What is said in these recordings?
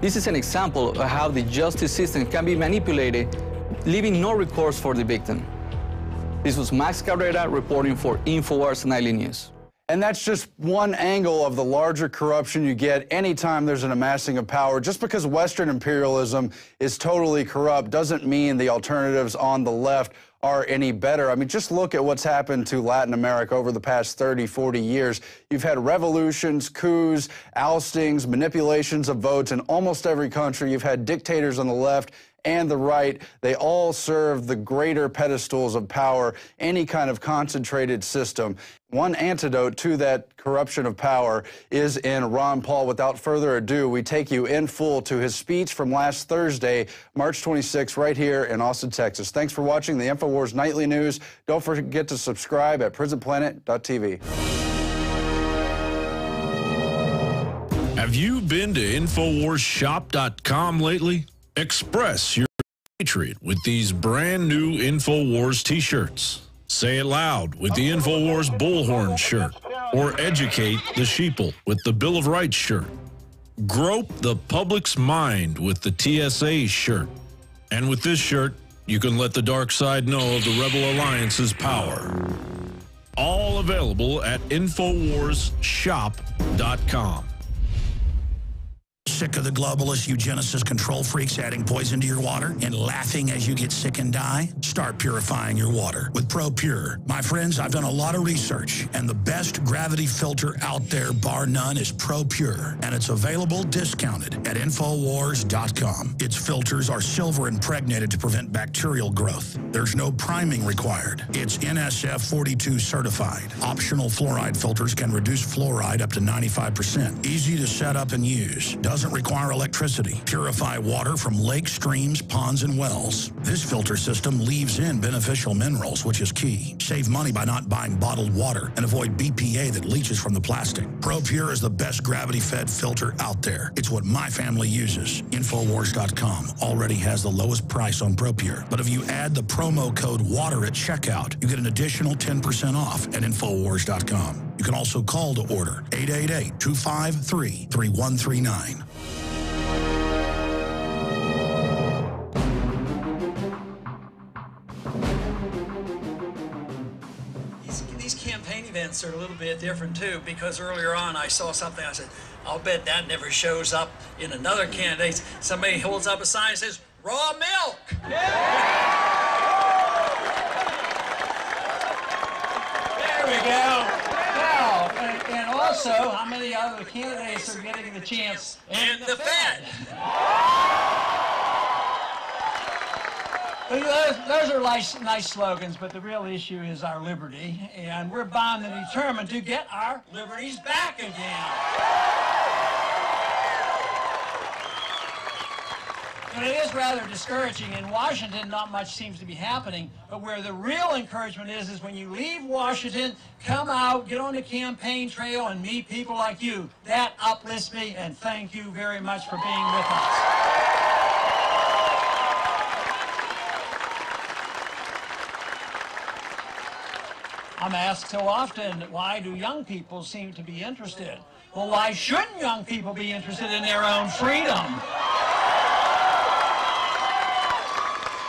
This is an example of how the justice system can be manipulated, leaving no recourse for the victim. This was Max Cabrera reporting for INFOWARS Nightly News. And that's just one angle of the larger corruption you get anytime there's an amassing of power. Just because Western imperialism is totally corrupt doesn't mean the alternatives on the left are any better. I mean, just look at what's happened to Latin America over the past 30, 40 years. You've had revolutions, coups, oustings, manipulations of votes in almost every country. You've had dictators on the left and the right. They all serve the greater pedestals of power, any kind of concentrated system. One antidote to that corruption of power is in Ron Paul. Without further ado, we take you in full to his speech from last Thursday, March 26, right here in Austin, Texas. Thanks for watching the INFOWARS Nightly News. Don't forget to subscribe at PRISONPLANET.tv. Have you been to InfoWarsShop.com lately? Express your patriot with these brand new InfoWars t-shirts. Say it loud with the InfoWars Bullhorn shirt, or educate the sheeple with the Bill of Rights shirt. Grope the public's mind with the TSA shirt. And with this shirt, you can let the dark side know of the Rebel Alliance's power. All available at InfoWarsShop.com. Sick of the globalist eugenicist control freaks adding poison to your water and laughing as you get sick and die? Start purifying your water with ProPure. My friends, I've done a lot of research, and the best gravity filter out there, bar none, is ProPure, and it's available discounted at InfoWars.com. Its filters are silver impregnated to prevent bacterial growth. There's no priming required. It's NSF 42 certified. Optional fluoride filters can reduce fluoride up to 95%. Easy to set up and use. Doesn't require electricity. Purify water from lakes, streams, ponds, and wells. This filter system leaves in beneficial minerals, which is key. Save money by not buying bottled water and avoid BPA that leaches from the plastic. ProPure is the best gravity-fed filter out there. It's what my family uses. InfoWars.com already has the lowest price on ProPure. But if you add the promo code WATER at checkout, you get an additional 10% off at InfoWars.com. You can also call to order 888-253-3139. These campaign events are a little bit different too, because earlier on I saw something, I said, I'll bet that never shows up in another candidate. Somebody holds up a sign and says, raw milk! There we go. And also, how many other candidates are getting the chance? And the Fed. Those are nice slogans, but the real issue is our liberty, and we're bound and determined to get our liberties back again. And it is rather discouraging. In Washington, not much seems to be happening, but where the real encouragement is when you leave Washington, come out, get on the campaign trail, and meet people like you. That uplifts me, and thank you very much for being with us. I'm asked so often, why do young people seem to be interested? Well, why shouldn't young people be interested in their own freedom?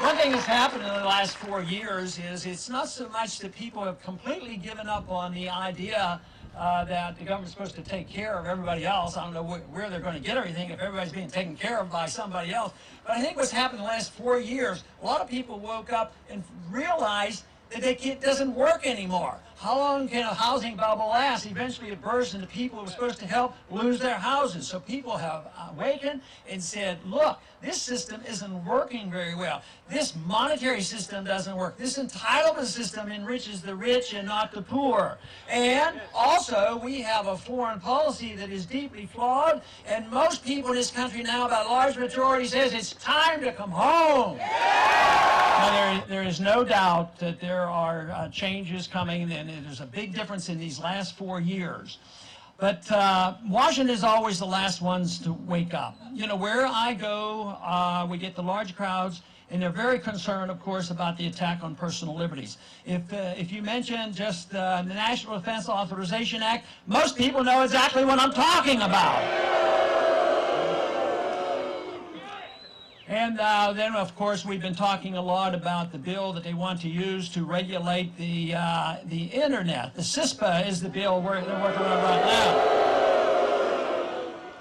One thing that's happened in the last 4 years is it's not so much that people have completely given up on the idea that the government's supposed to take care of everybody else. I don't know where they're going to get everything if everybody's being taken care of by somebody else. But I think what's happened in the last 4 years, a lot of people woke up and realized that it doesn't work anymore. How long can a housing bubble last? Eventually it bursts and the people who were supposed to help lose their houses. So people have awakened and said, look, this system isn't working very well. This monetary system doesn't work. This entitlement system enriches the rich and not the poor. And also, we have a foreign policy that is deeply flawed, and most people in this country now, about a large majority, says it's time to come home. Now, there is no doubt that there are changes coming, and there's a big difference in these last 4 years. But Washington is always the last ones to wake up. You know, where I go, we get the large crowds, and they're very concerned, of course, about the attack on personal liberties. If you mention just the National Defense Authorization Act, most people know exactly what I'm talking about. And then, of course, we've been talking a lot about the bill that they want to use to regulate the internet. The CISPA is the bill they're working on right now.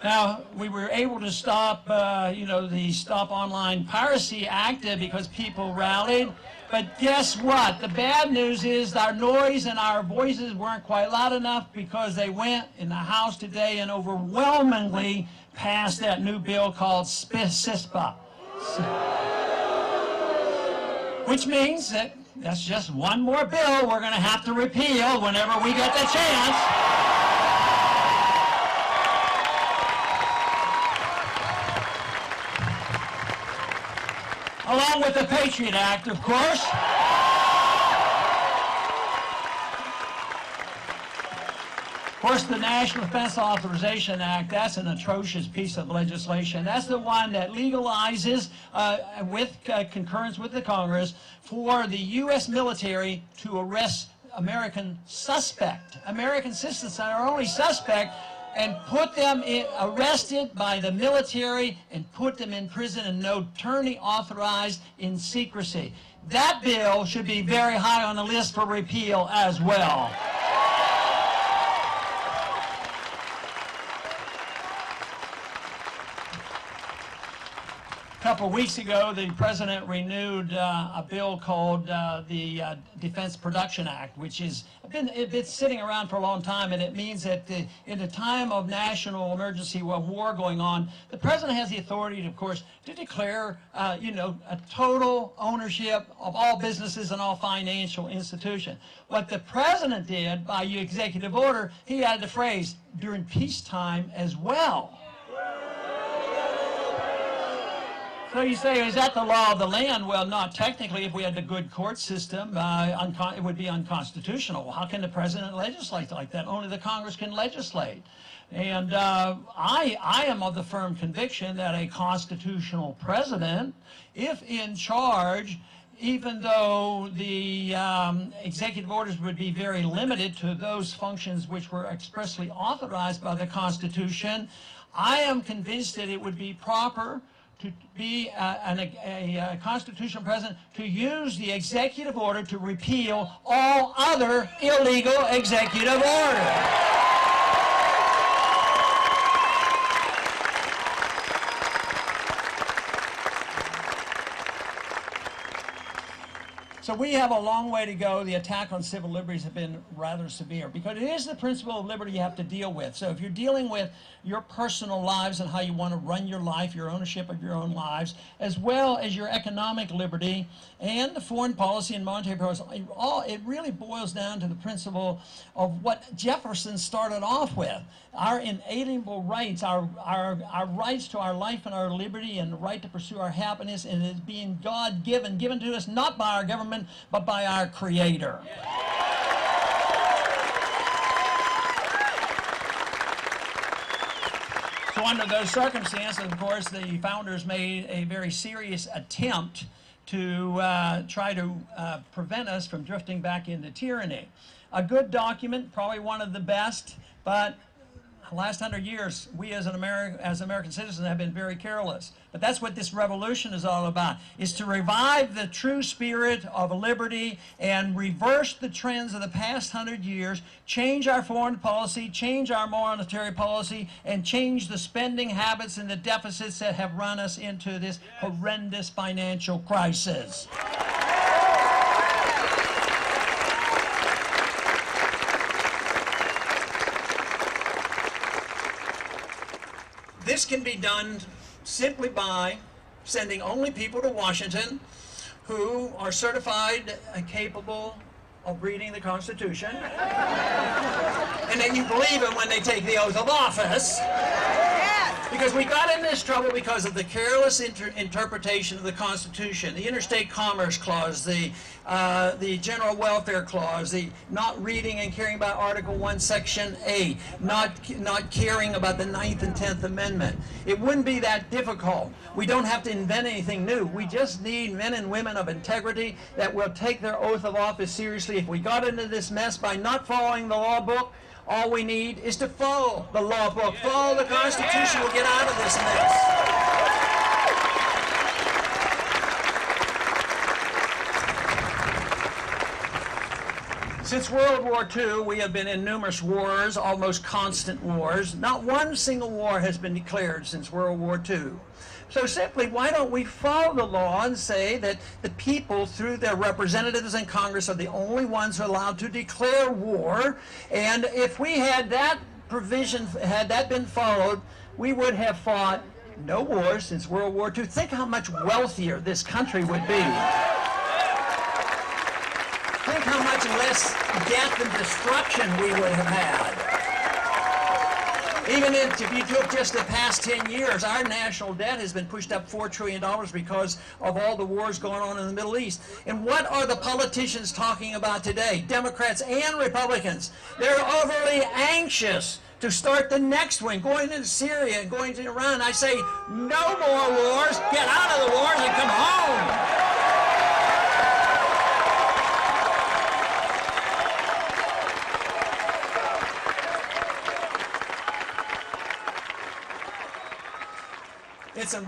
Now, we were able to stop, the Stop Online Piracy Act because people rallied. But guess what? The bad news is our noise and our voices weren't quite loud enough because they went in the House today and overwhelmingly passed that new bill called CISPA. Which means that that's just one more bill we're going to have to repeal whenever we get the chance. Along with the Patriot Act, of course. Of course, the National Defense Authorization Act, that's an atrocious piece of legislation. That's the one that legalizes, with concurrence with the Congress, for the U.S. military to arrest American citizens that are only suspect, and put them arrested by the military and put them in prison and no attorney authorized in secrecy. That bill should be very high on the list for repeal as well. A couple of weeks ago, the President renewed a bill called the Defense Production Act, which has been sitting around for a long time, and it means that in a time of national emergency or war going on, the President has the authority, of course, to declare, a total ownership of all businesses and all financial institutions. What the President did by executive order, he added the phrase, during peacetime as well. So you say, is that the law of the land? Well, not technically. If we had a good court system, it would be unconstitutional. How can the President legislate like that? Only the Congress can legislate. And I am of the firm conviction that a constitutional president, if in charge, even though the executive orders would be very limited to those functions which were expressly authorized by the Constitution, I am convinced that it would be proper to be a constitutional president to use the executive order to repeal all other illegal executive orders. So we have a long way to go. The attack on civil liberties have been rather severe because it is the principle of liberty you have to deal with. So if you're dealing with your personal lives and how you want to run your life, your ownership of your own lives, as well as your economic liberty and the foreign policy and monetary policy, it really boils down to the principle of what Jefferson started off with. Our inalienable rights, our rights to our life and our liberty and the right to pursue our happiness, and it is being God-given, given to us not by our government, but by our Creator. So under those circumstances, of course, the founders made a very serious attempt to try to prevent us from drifting back into tyranny. A good document, probably one of the best, but the last 100 years, we as American citizens have been very careless. But that's what this revolution is all about, is to revive the true spirit of liberty and reverse the trends of the past 100 years, change our foreign policy, change our monetary policy, and change the spending habits and the deficits that have run us into this horrendous financial crisis. This can be done simply by sending only people to Washington who are certified and capable of reading the Constitution, and then you believe them when they take the oath of office. Because we got in this trouble because of the careless interpretation of the Constitution, the Interstate Commerce Clause, the General Welfare Clause, the not reading and caring about Article 1, Section A, not caring about the 9th and 10th Amendment. It wouldn't be that difficult. We don't have to invent anything new. We just need men and women of integrity that will take their oath of office seriously. If we got into this mess by not following the law book, all we need is to follow the law book, follow the Constitution. We'll get out of this mess. Since World War II, we have been in numerous wars, almost constant wars. Not one single war has been declared since World War II. So simply, why don't we follow the law and say that the people, through their representatives in Congress, are the only ones who are allowed to declare war? And if we had that provision, had that been followed, we would have fought no wars since World War II. Think how much wealthier this country would be. Think how much less death and destruction we would have had. Even if you took just the past 10 years, our national debt has been pushed up $4 trillion because of all the wars going on in the Middle East. And what are the politicians talking about today, Democrats and Republicans? They're overly anxious to start the next one, going into Syria and going to Iran. I say, no more wars, get out of the wars and come home.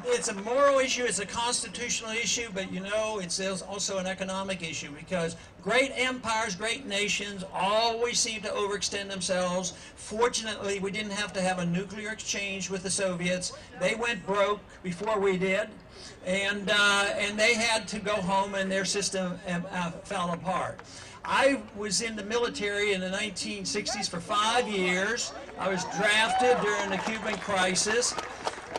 It's a moral issue, it's a constitutional issue, but you know, it's also an economic issue because great empires, great nations always seem to overextend themselves. Fortunately, we didn't have to have a nuclear exchange with the Soviets. They went broke before we did, and they had to go home and their system fell apart. I was in the military in the 1960s for 5 years. I was drafted during the Cuban crisis.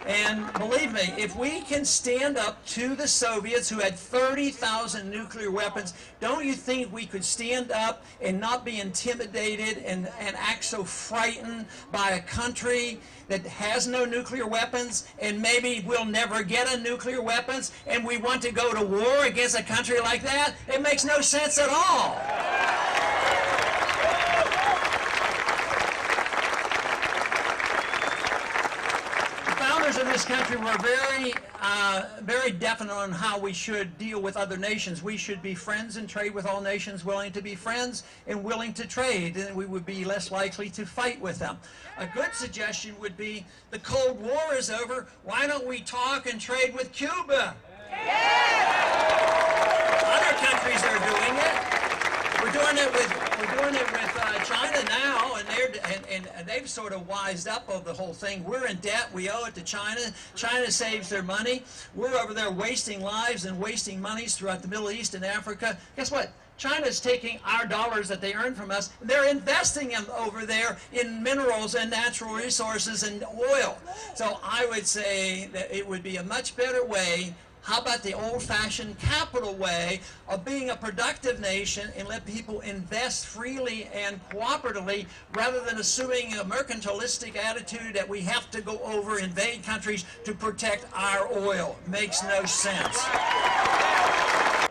And believe me, if we can stand up to the Soviets who had 30,000 nuclear weapons, don't you think we could stand up and not be intimidated and act so frightened by a country that has no nuclear weapons and maybe will never get a nuclear weapons, and we want to go to war against a country like that? It makes no sense at all. In this country, we're very definite on how we should deal with other nations. We should be friends and trade with all nations, willing to be friends and willing to trade, and we would be less likely to fight with them. A good suggestion would be, the Cold War is over, why don't we talk and trade with Cuba? Other countries are doing it. We're doing it with China now, and they've sort of wised up of the whole thing. We're in debt. We owe it to China. China saves their money. We're over there wasting lives and wasting monies throughout the Middle East and Africa. Guess what? China's taking our dollars that they earn from us, and they're investing them over there in minerals and natural resources and oil. So I would say that it would be a much better way. How about the old-fashioned capital way of being a productive nation and let people invest freely and cooperatively rather than assuming a mercantilistic attitude that we have to go over, invade countries to protect our oil? Makes no sense.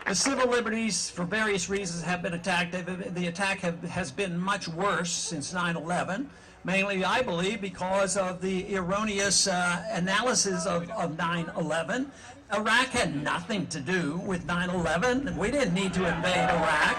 The civil liberties, for various reasons, have been attacked. The attack has been much worse since 9/11. Mainly, I believe, because of the erroneous analysis of 9/11. Iraq had nothing to do with 9/11, and we didn't need to invade Iraq.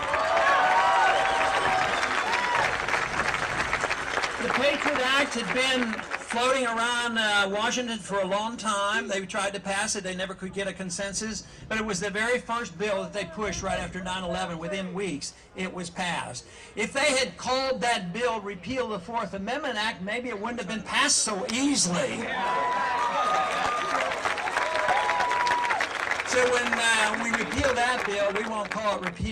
The Patriot Act had been floating around Washington for a long time. They tried to pass it. They never could get a consensus. But it was the very first bill that they pushed right after 9/11. Within weeks, it was passed. If they had called that bill Repeal the Fourth Amendment Act, maybe it wouldn't have been passed so easily. So when we repeal that bill, we won't call it repeal.